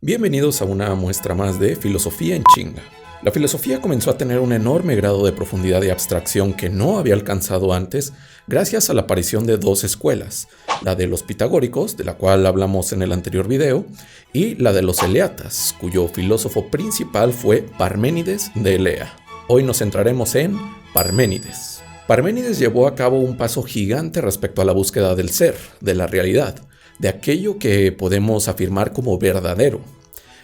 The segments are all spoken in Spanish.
Bienvenidos a una muestra más de Filosofía en Chinga. La filosofía comenzó a tener un enorme grado de profundidad y abstracción que no había alcanzado antes gracias a la aparición de dos escuelas, la de los pitagóricos, de la cual hablamos en el anterior video, y la de los eleatas, cuyo filósofo principal fue Parménides de Elea. Hoy nos centraremos en Parménides. Parménides llevó a cabo un paso gigante respecto a la búsqueda del ser, de la realidad, de aquello que podemos afirmar como verdadero.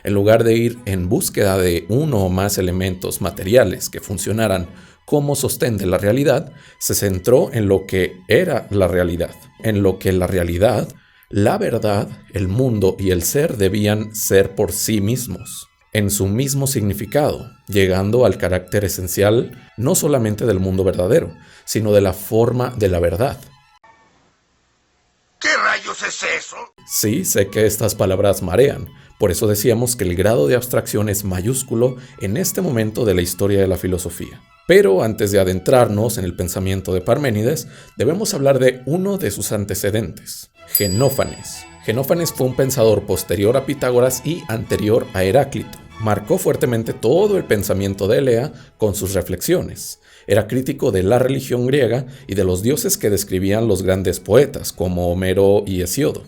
En lugar de ir en búsqueda de uno o más elementos materiales que funcionaran como sostén de la realidad, se centró en lo que era la realidad, en lo que la realidad, la verdad, el mundo y el ser debían ser por sí mismos, en su mismo significado, llegando al carácter esencial no solamente del mundo verdadero, sino de la forma de la verdad. ¿Qué rayos es eso? Sí, sé que estas palabras marean, por eso decíamos que el grado de abstracción es mayúsculo en este momento de la historia de la filosofía. Pero antes de adentrarnos en el pensamiento de Parménides, debemos hablar de uno de sus antecedentes, Genófanes. Genófanes fue un pensador posterior a Pitágoras y anterior a Heráclito. Marcó fuertemente todo el pensamiento de Elea con sus reflexiones. Era crítico de la religión griega y de los dioses que describían los grandes poetas, como Homero y Hesíodo.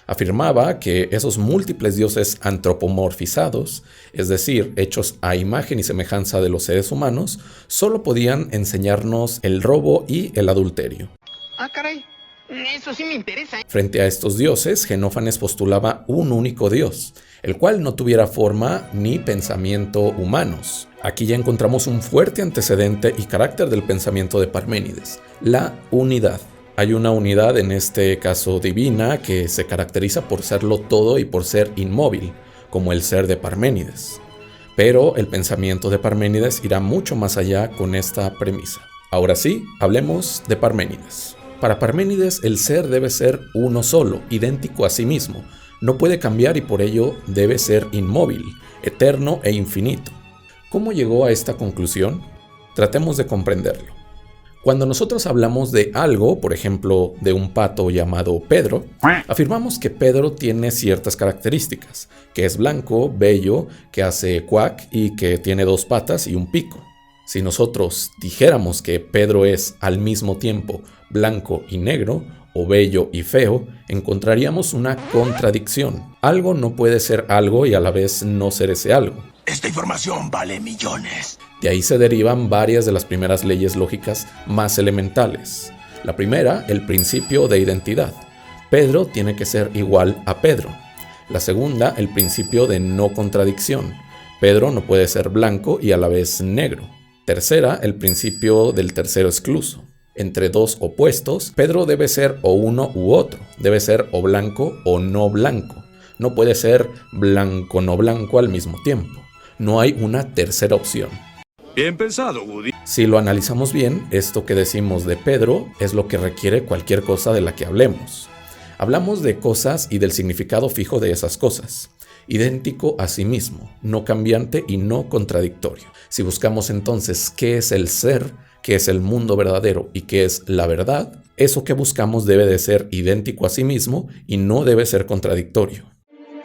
Afirmaba que esos múltiples dioses antropomorfizados, es decir, hechos a imagen y semejanza de los seres humanos, solo podían enseñarnos el robo y el adulterio. Ah, caray, eso sí me interesa. Frente a estos dioses, Genófanes postulaba un único dios, el cual no tuviera forma ni pensamiento humanos. Aquí ya encontramos un fuerte antecedente y carácter del pensamiento de Parménides, la unidad. Hay una unidad, en este caso divina, que se caracteriza por serlo todo y por ser inmóvil, como el ser de Parménides. Pero el pensamiento de Parménides irá mucho más allá con esta premisa. Ahora sí, hablemos de Parménides. Para Parménides, el ser debe ser uno solo, idéntico a sí mismo. No puede cambiar y por ello debe ser inmóvil, eterno e infinito. ¿Cómo llegó a esta conclusión? Tratemos de comprenderlo. Cuando nosotros hablamos de algo, por ejemplo, de un pato llamado Pedro, afirmamos que Pedro tiene ciertas características, que es blanco, bello, que hace cuac y que tiene dos patas y un pico. Si nosotros dijéramos que Pedro es al mismo tiempo blanco y negro, o bello y feo, encontraríamos una contradicción. Algo no puede ser algo y a la vez no ser ese algo. Esta información vale millones. De ahí se derivan varias de las primeras leyes lógicas más elementales. La primera, el principio de identidad. Pedro tiene que ser igual a Pedro. La segunda, el principio de no contradicción. Pedro no puede ser blanco y a la vez negro. Tercera, el principio del tercero excluso. Entre dos opuestos, Pedro debe ser o uno u otro. Debe ser o blanco o no blanco. No puede ser blanco no blanco al mismo tiempo. No hay una tercera opción. Bien pensado, Woody. Si lo analizamos bien, esto que decimos de Pedro es lo que requiere cualquier cosa de la que hablemos. Hablamos de cosas y del significado fijo de esas cosas. Idéntico a sí mismo, no cambiante y no contradictorio. Si buscamos entonces qué es el ser, qué es el mundo verdadero y qué es la verdad, eso que buscamos debe de ser idéntico a sí mismo y no debe ser contradictorio.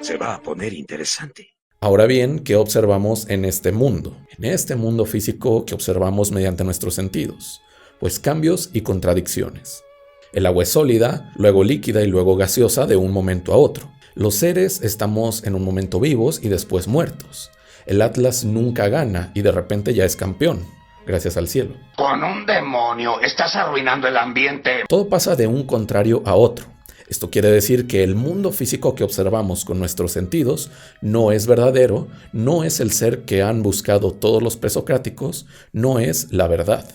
Se va a poner interesante. Ahora bien, ¿qué observamos en este mundo? En este mundo físico que observamos mediante nuestros sentidos, pues cambios y contradicciones. El agua es sólida, luego líquida y luego gaseosa de un momento a otro. Los seres estamos en un momento vivos y después muertos. El Atlas nunca gana y de repente ya es campeón, gracias al cielo. Con un demonio, estás arruinando el ambiente. Todo pasa de un contrario a otro. Esto quiere decir que el mundo físico que observamos con nuestros sentidos no es verdadero, no es el ser que han buscado todos los presocráticos, no es la verdad.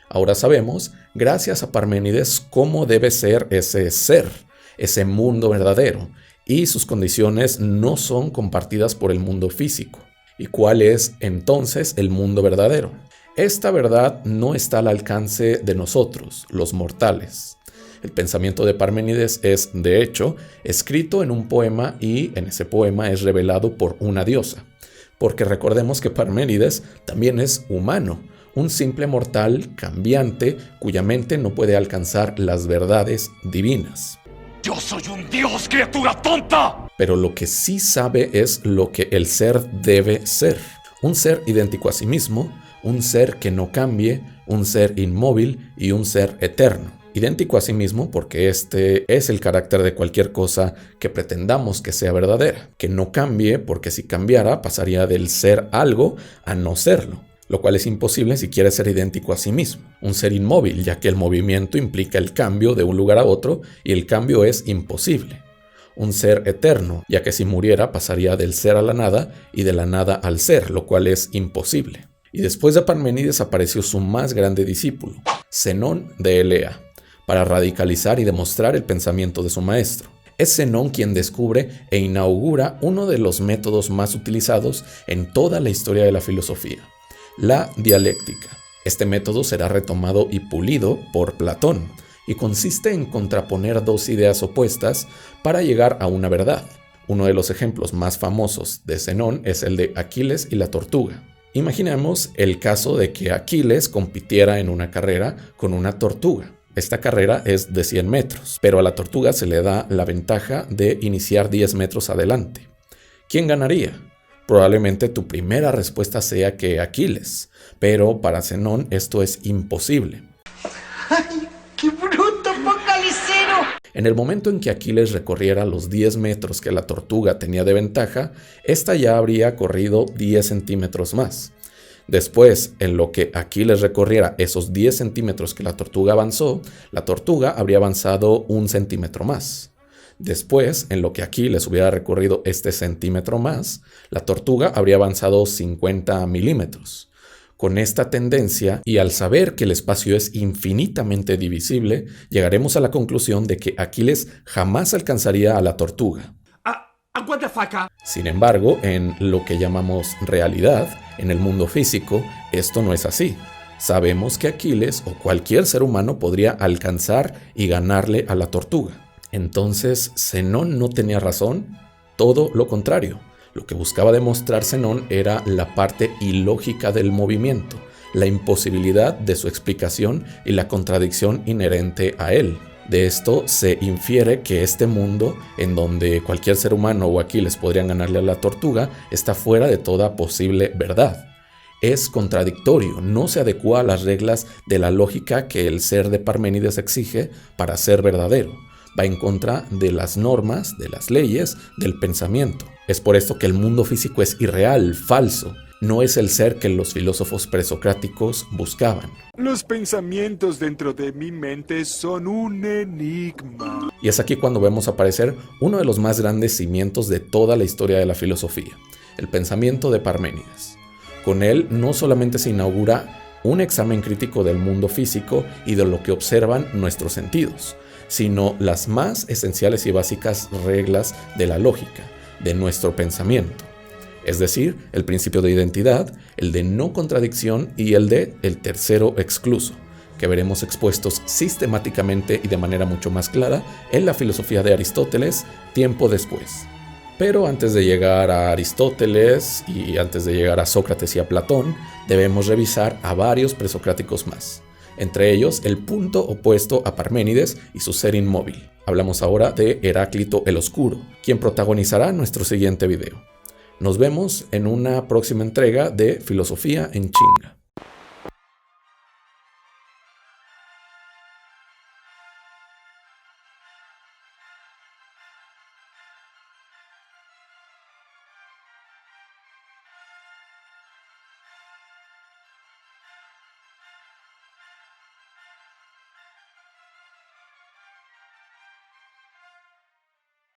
Ahora sabemos, gracias a Parménides, cómo debe ser, ese mundo verdadero, y sus condiciones no son compartidas por el mundo físico. ¿Y cuál es entonces el mundo verdadero? Esta verdad no está al alcance de nosotros, los mortales. El pensamiento de Parménides es, de hecho, escrito en un poema y en ese poema es revelado por una diosa. Porque recordemos que Parménides también es humano, un simple mortal cambiante cuya mente no puede alcanzar las verdades divinas. ¡Yo soy un dios, criatura tonta! pero lo que sí sabe es lo que el ser debe ser. Un ser idéntico a sí mismo, un ser que no cambie, un ser inmóvil y un ser eterno. Idéntico a sí mismo porque este es el carácter de cualquier cosa que pretendamos que sea verdadera. Que no cambie porque si cambiara pasaría del ser algo a no serlo, lo cual es imposible si quiere ser idéntico a sí mismo. Un ser inmóvil, ya que el movimiento implica el cambio de un lugar a otro y el cambio es imposible. Un ser eterno, ya que si muriera pasaría del ser a la nada y de la nada al ser, lo cual es imposible. Y después de Parménides apareció su más grande discípulo, Zenón de Elea, para radicalizar y demostrar el pensamiento de su maestro. Es Zenón quien descubre e inaugura uno de los métodos más utilizados en toda la historia de la filosofía, la dialéctica. Este método será retomado y pulido por Platón y consiste en contraponer dos ideas opuestas para llegar a una verdad. Uno de los ejemplos más famosos de Zenón es el de Aquiles y la tortuga. Imaginemos el caso de que Aquiles compitiera en una carrera con una tortuga. Esta carrera es de 100 metros, pero a la tortuga se le da la ventaja de iniciar 10 metros adelante. ¿Quién ganaría? Probablemente tu primera respuesta sea que Aquiles, pero para Zenón esto es imposible. ¡Ay, qué bruto, focalicero! En el momento en que Aquiles recorriera los 10 metros que la tortuga tenía de ventaja, esta ya habría corrido 10 centímetros más. Después, en lo que Aquiles recorriera esos 10 centímetros que la tortuga avanzó, la tortuga habría avanzado 1 centímetro más. Después, en lo que Aquiles hubiera recorrido este centímetro más, la tortuga habría avanzado 50 milímetros. Con esta tendencia, y al saber que el espacio es infinitamente divisible, llegaremos a la conclusión de que Aquiles jamás alcanzaría a la tortuga. What the fuck? Sin embargo, en lo que llamamos realidad, en el mundo físico, esto no es así. Sabemos que Aquiles o cualquier ser humano podría alcanzar y ganarle a la tortuga. Entonces, ¿Zenón no tenía razón? Todo lo contrario. Lo que buscaba demostrar Zenón era la parte ilógica del movimiento, la imposibilidad de su explicación y la contradicción inherente a él. De esto se infiere que este mundo, en donde cualquier ser humano o Aquiles podrían ganarle a la tortuga, está fuera de toda posible verdad. Es contradictorio, no se adecua a las reglas de la lógica que el ser de Parménides exige para ser verdadero. Va en contra de las normas, de las leyes, del pensamiento. Es por esto que el mundo físico es irreal, falso. No es el ser que los filósofos presocráticos buscaban. Los pensamientos dentro de mi mente son un enigma. Y es aquí cuando vemos aparecer uno de los más grandes cimientos de toda la historia de la filosofía, el pensamiento de Parménides. Con él no solamente se inaugura un examen crítico del mundo físico y de lo que observan nuestros sentidos, sino las más esenciales y básicas reglas de la lógica, de nuestro pensamiento. Es decir, el principio de identidad, el de no contradicción y el de el tercero excluso, que veremos expuestos sistemáticamente y de manera mucho más clara en la filosofía de Aristóteles tiempo después. Pero antes de llegar a Aristóteles y antes de llegar a Sócrates y a Platón, debemos revisar a varios presocráticos más, entre ellos el punto opuesto a Parménides y su ser inmóvil. Hablamos ahora de Heráclito el Oscuro, quien protagonizará nuestro siguiente video. Nos vemos en una próxima entrega de Filosofía en Chinga.